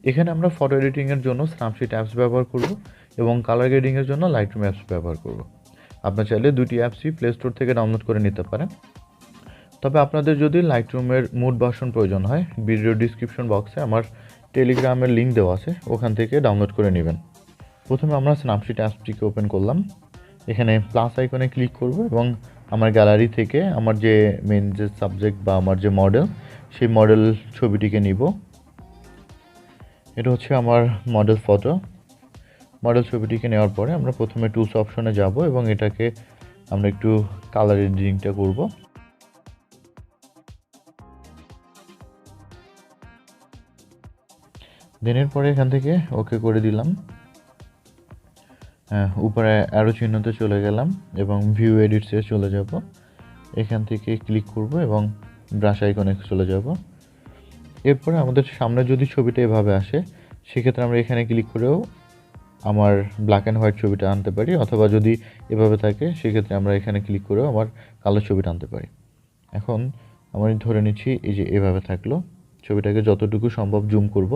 এখানে আমরা ফটো এডিটিংয়ের জন্য স্ন্যাপসিড অ্যাপস ব্যবহার করব এবং কালার গ্রেডিংয়ের জন্য লাইটরুম অ্যাপস ব্যবহার করব। আপনারা চাইলে দুটি অ্যাপসই প্লে স্টোর থেকে ডাউনলোড করে নিতে পারেন। তবে আপনাদের যদি লাইটরুমের মুড ভার্সন প্রয়োজন হয়, ভিডিও ডিসক্রিপশন বক্সে আমার টেলিগ্রামের লিঙ্ক দেওয়া আছে, ওখান থেকে ডাউনলোড করে নেবেন। প্রথমে আমরা স্ন্যাপসিড অ্যাপসটিকে ওপেন করলাম। এখানে প্লাস আইকনে ক্লিক করব এবং আমার গ্যালারি থেকে আমার যে মেন যে সাবজেক্ট বা আমার যে মডেল, সেই মডেল ছবিটিকে নিব। এটা হচ্ছে আমার মডেল ফটো। মডেল ছবিটিকে নেওয়ার পরে আমরা প্রথমে টুলস অপশনে যাব এবং এটাকে আমরা একটু কালার এডিটিংটা করব। দেনের পরে এখান থেকে ওকে করে দিলাম। উপরে অ্যারো চিহ্নতে চলে গেলাম এবং ভিউ এডিটসে চলে যাব। এখান থেকে ক্লিক করব এবং ব্রাশ আইকনে চলে যাব। এরপরে আমাদের সামনে যদি ছবিটা এভাবে আসে, সেক্ষেত্রে আমরা এখানে ক্লিক করেও আমার ব্ল্যাক অ্যান্ড হোয়াইট ছবিটা আনতে পারি, অথবা যদি এভাবে থাকে সেক্ষেত্রে আমরা এখানে ক্লিক করেও আমার কালার ছবিটা আনতে পারি। এখন আমি ধরে নিচ্ছি এই যে এভাবে থাকলো। ছবিটাকে যতটুকু সম্ভব জুম করব।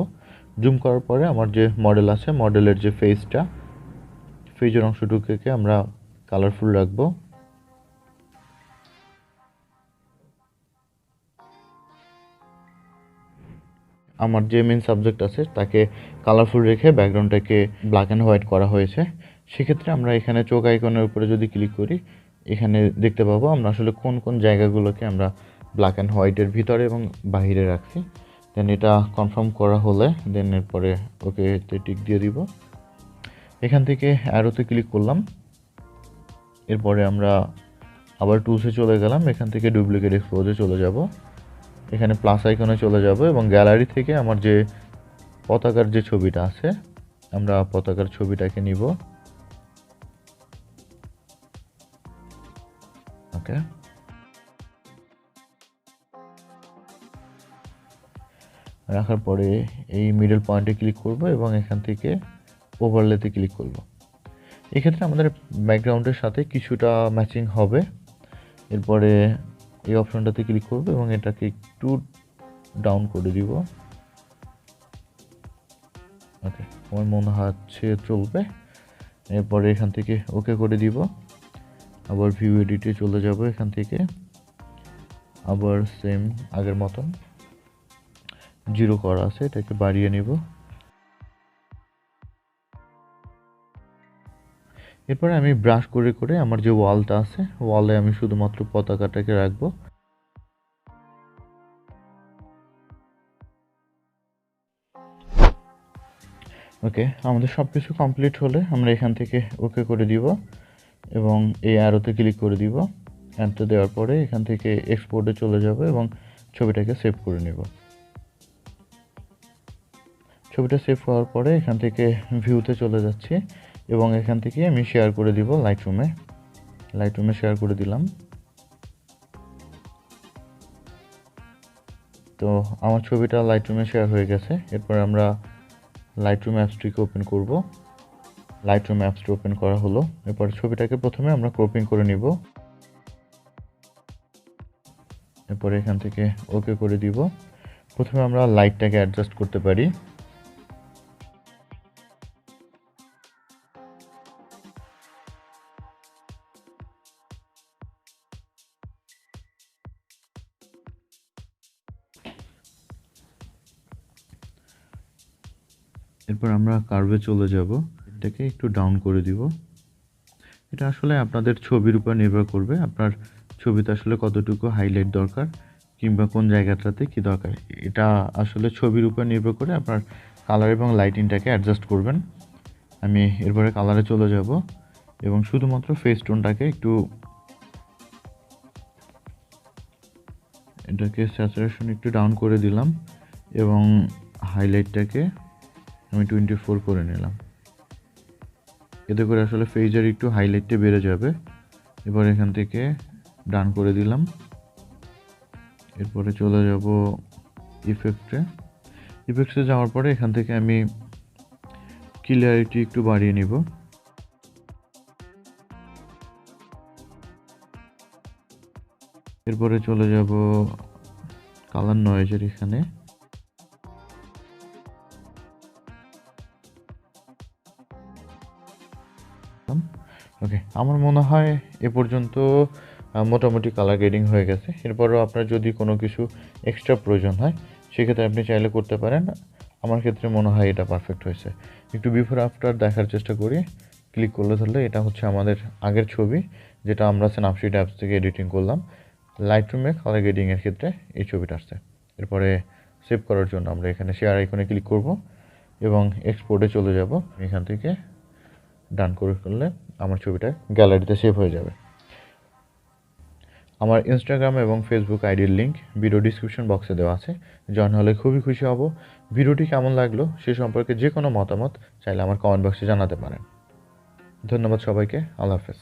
জুম করার পরে আমার যে মডেল আছে, মডেলের যে ফেজের অংশটুকুকে আমরা কালারফুল রাখবো। আমার যে মেন সাবজেক্ট আছে তাকে কালারফুল রেখে ব্যাকগ্রাউন্ডটাকে ব্ল্যাক অ্যান্ড হোয়াইট করা হয়েছে। সেক্ষেত্রে আমরা এখানে চোখ আইকনের উপরে যদি ক্লিক করি, এখানে দেখতে পাবো আমরা আসলে কোন কোন জায়গাগুলোকে আমরা ব্ল্যাক অ্যান্ড হোয়াইটের ভিতরে এবং বাহিরে রাখছি। দেন এটা কনফার্ম করা হলে দেন এরপরে ওকেতে টিক দিয়ে দিব। এখান থেকে অ্যারোতে ক্লিক করলাম। এরপরে আমরা আবার টুলসে চলে গেলাম। এখান থেকে ডুপ্লিকেট এক্সপোজে চলে যাব। এখানে প্লাস আইকনে চলে যাব এবং গ্যালারি থেকে আমার যে পতাকার যে ছবিটা আছে, আমরা পতাকার ছবিটাকে নিব। ওকে, রাখার পরে এই মিডল পয়েন্টে ক্লিক করব এবং এখান থেকে ওভারলেতে ক্লিক করব। এক্ষেত্রে আমাদের ব্যাকগ্রাউন্ডের সাথে কিছুটা ম্যাচিং হবে। এরপরে এই অপশনটাতে ক্লিক করব এবং এটাকে একটু ডাউন করে দিব। ওকে, আমার মনে হচ্ছে চলবে। এরপরে এখান থেকে ওকে করে দিব। আবার ভিউ এডিটে চলে যাব। এখান থেকে আবার সেম আগের মতন জিরো করা আছে, এটাকে বাড়িয়ে নিব। এরপরে আমি ব্রাশ করে করে আমার যে ওয়ালটা আছে, ওয়ালে আমি শুধুমাত্র পতাকাটাকে রাখবো। ওকে, আমাদের সব কিছু কমপ্লিট হলে আমরা এখান থেকে ওকে করে দিব এবং এই অ্যারোতে ক্লিক করে দিব। এন্টার দেওয়ার পরে এখান থেকে এক্সপোর্টে চলে যাব এবং ছবিটাকে সেভ করে নেব। ছবিটা সেভ হওয়ার পরে এখান থেকে ভিউতে চলে যাচ্ছি এবং এখান থেকে আমি শেয়ার করে দিব লাইটরুমে শেয়ার করে দিলাম। তো আমার ছবিটা লাইটরুমে শেয়ার হয়ে গেছে। এরপর আমরা লাইটরুম অ্যাপসটিকে ওপেন করব। লাইটরুম অ্যাপসটি ওপেন করা হলো। এরপর ছবিটাকে প্রথমে আমরা ক্রপিং করে নিব। এরপরে এখান থেকে ওকে করে দিব। প্রথমে আমরা লাইটটাকে অ্যাডজাস্ট করতে পারি। এরপর আমরা কার্ভে চলে যাব। এটাকে একটু ডাউন করে দিব। এটা আসলে আপনাদের ছবির উপর নির্ভর করবে, আপনার ছবিতে আসলে কতটুকু হাইলাইট দরকার কিংবা কোন জায়গাটাতে কি দরকার। এটা আসলে ছবির উপর নির্ভর করে আপনার কালার এবং লাইটিংটাকে অ্যাডজাস্ট করবেন। আমি এরপরে কালারে চলে যাব এবং শুধুমাত্র ফেস টোনটাকে একটু এটাকে স্যাচুরেশন একটু ডাউন করে দিলাম এবং হাইলাইটটাকে আমি 24 করে নিলাম। এতে করে আসলে ফেজের একটু হাইলাইটটা বেড়ে যাবে। এবার এখান থেকে ডান করে দিলাম। এরপরে চলে যাব ইফেক্টসে যাওয়ার পরে এখান থেকে আমি ক্লিয়ারিটি একটু বাড়িয়ে নিব। এরপরে চলে যাব কালার নয়েজের এখানে। আমার মনে হয় এ পর্যন্ত মোটামুটি কালার গ্রেডিং হয়ে গেছে। এরপরও আপনার যদি কোনো কিছু এক্সট্রা প্রয়োজন হয় সেক্ষেত্রে আপনি চাইলে করতে পারেন। আমার ক্ষেত্রে মনে হয় এটা পারফেক্ট হয়েছে। একটু বিফোর আফটার দেখার চেষ্টা করি। ক্লিক করলে ধরলে এটা হচ্ছে আমাদের আগের ছবি, যেটা আমরা স্ন্যাপসিড অ্যাপস থেকে এডিটিং করলাম। লাইটরুমে কালার গ্রেডিংয়ের ক্ষেত্রে এই ছবিটা আসছে। এরপরে সেভ করার জন্য আমরা এখানে শেয়ার আইকনে ক্লিক করব এবং এক্সপোর্টে চলে যাব। এখান থেকে ডান করে ফেললে আমার ছবিটা গ্যালারিতে সেভ হয়ে যাবে। আমার ইনস্টাগ্রাম এবং ফেসবুক আইডির লিঙ্ক ভিডিও ডিসক্রিপশন বক্সে দেওয়া আছে, জয়েন হলে খুবই খুশি হব। ভিডিওটি কেমন লাগলো সে সম্পর্কে যে কোনো মতামত চাইলে আমার কমেন্ট বক্সে জানাতে পারেন। ধন্যবাদ সবাইকে, আল্লাহ হাফেজ।